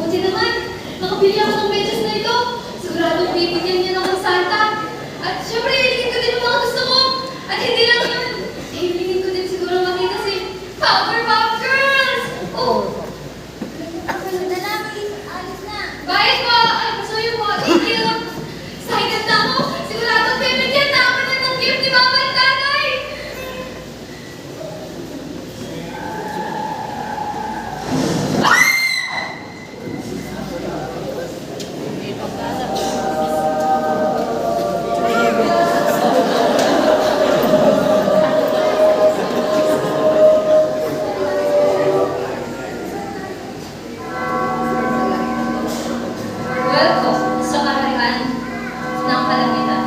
Buti naman, nakabili ako ng medyas na ito. Siguradong bibigyan niya ng Santa. At syempre, hilingin ko din ang mga gusto ko. At hindi lang yun. Hilingin ko din siguro makita si Powerpuff Girls! Oh! Ganda na, alis na. Bayad po! Ay, pasuyo po! Thank you! Sa higanda mo, siguradong bibigyan na ako na ng gift ni Mama at Tatay! Welcome sa kaharian ng kalangitan.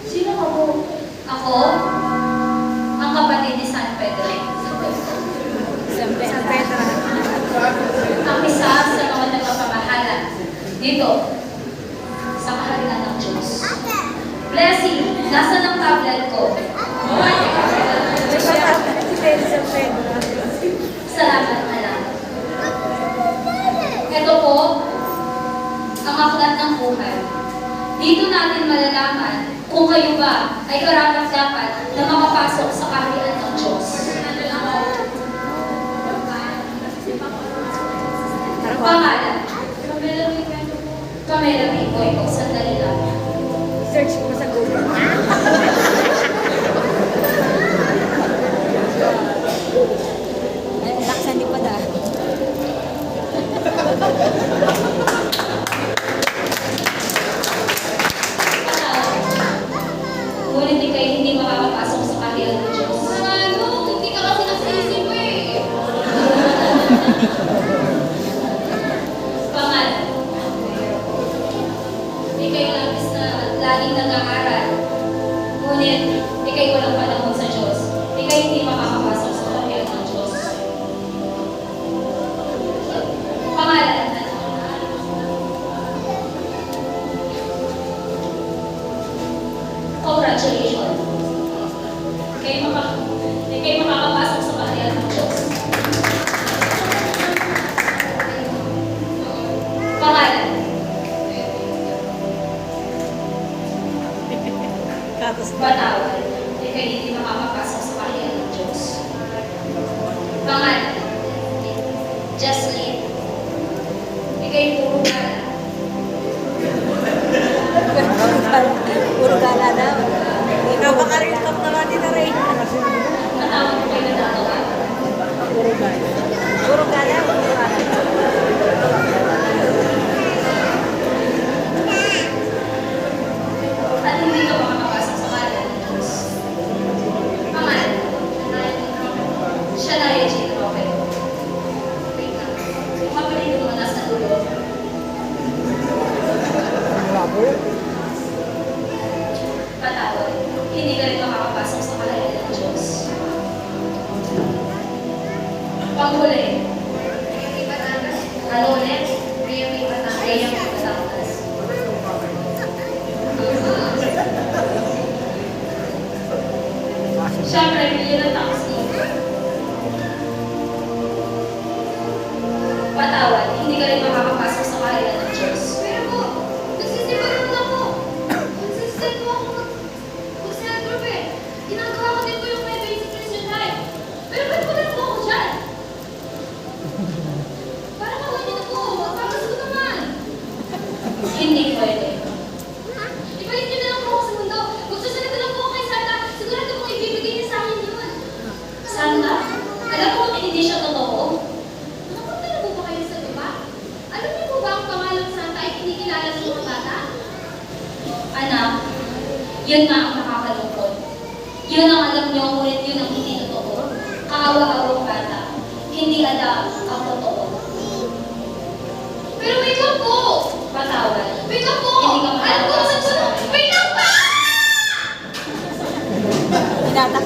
Sino ka po? Ako, ang kapatid ni San Pedro. Ang isa sa mga nagpapamahala dito sa kaharian ng Diyos. Blessing, nasa ng tablet ko? Salamat, anak. Ito po, ang aklat ng buhay. Dito natin malalaman kung kayo ba ay karapat-dapat na makapasok sa kaharian ng Diyos. Pangalan? Pamela Picoy po, sandali lang. Search mo sa Google. Ay, laksan di pa dah. Ngunit ikay hindi makakapasok sa kaharian ng Diyos. Ano? Hindi ka kasi nasa-isip eh. Pangalan? Ikay labis na at laging nag-aaral. Ngunit ikay walang panahon sa Diyos. Ikay hindi makakapasok sa kaharian ng Diyos. Pangalan? Congratulations. Ikay makakapasok sa kaharian ng Diyos. Pangalan? Banawan. Ikay hindi makakapasok sa kaharian ng Diyos. Pangalan? Jocelyn. Ikay puro gala. Puro gala na. Ikaw baka rin top na natin na rin. Matawag ko kayo na natawa. Puro gala. Puro gala. Puro gala. At hindi ka makakapasok sa kaharian ng Diyos. Pangalan? Shania Jean Roque. Wait lang. Mapalito mo nasa dulo. Patawad. Hindi ka rin makakapasok sa kaharian ng Diyos. Panghuli. Ano ulit? Rhea May Batangas. Siyempre, bili ng taxi. Patawad, hindi ka rin makakapasok sa kaharian ng Diyos. Pero po, nagsisiparan ako. Consistent po ako mag-center eh. Ginagawa ko din po yung may basic Christian life. Pero ba't po rin po ako dyan? Parang ako niyo na po, magpapasko naman. Hindi pwede. Ibalik niyo na lang po ako sa mundo. Magsusunod na lang po ako kay Santa. Sigurado kong ibibigay niya sa akin yun. Santa? Alam mo kung hindi siya totoo? Nakapunta na po ba kayo sa iba? Alam niyo po ba ang pangalang Santa ay kinikilala sa mga bata? Anak, yun nga ang nakakalungkot. Yun ang alam niyo, ngunit yun ang hindi totoo. Kaawa-awang bata. Hindi alam ang totoo. Pero wait lang po! Patawad. Wait lang po! Hindi ka makakapasok sa kaharian. Wait lang pa! Tinatak.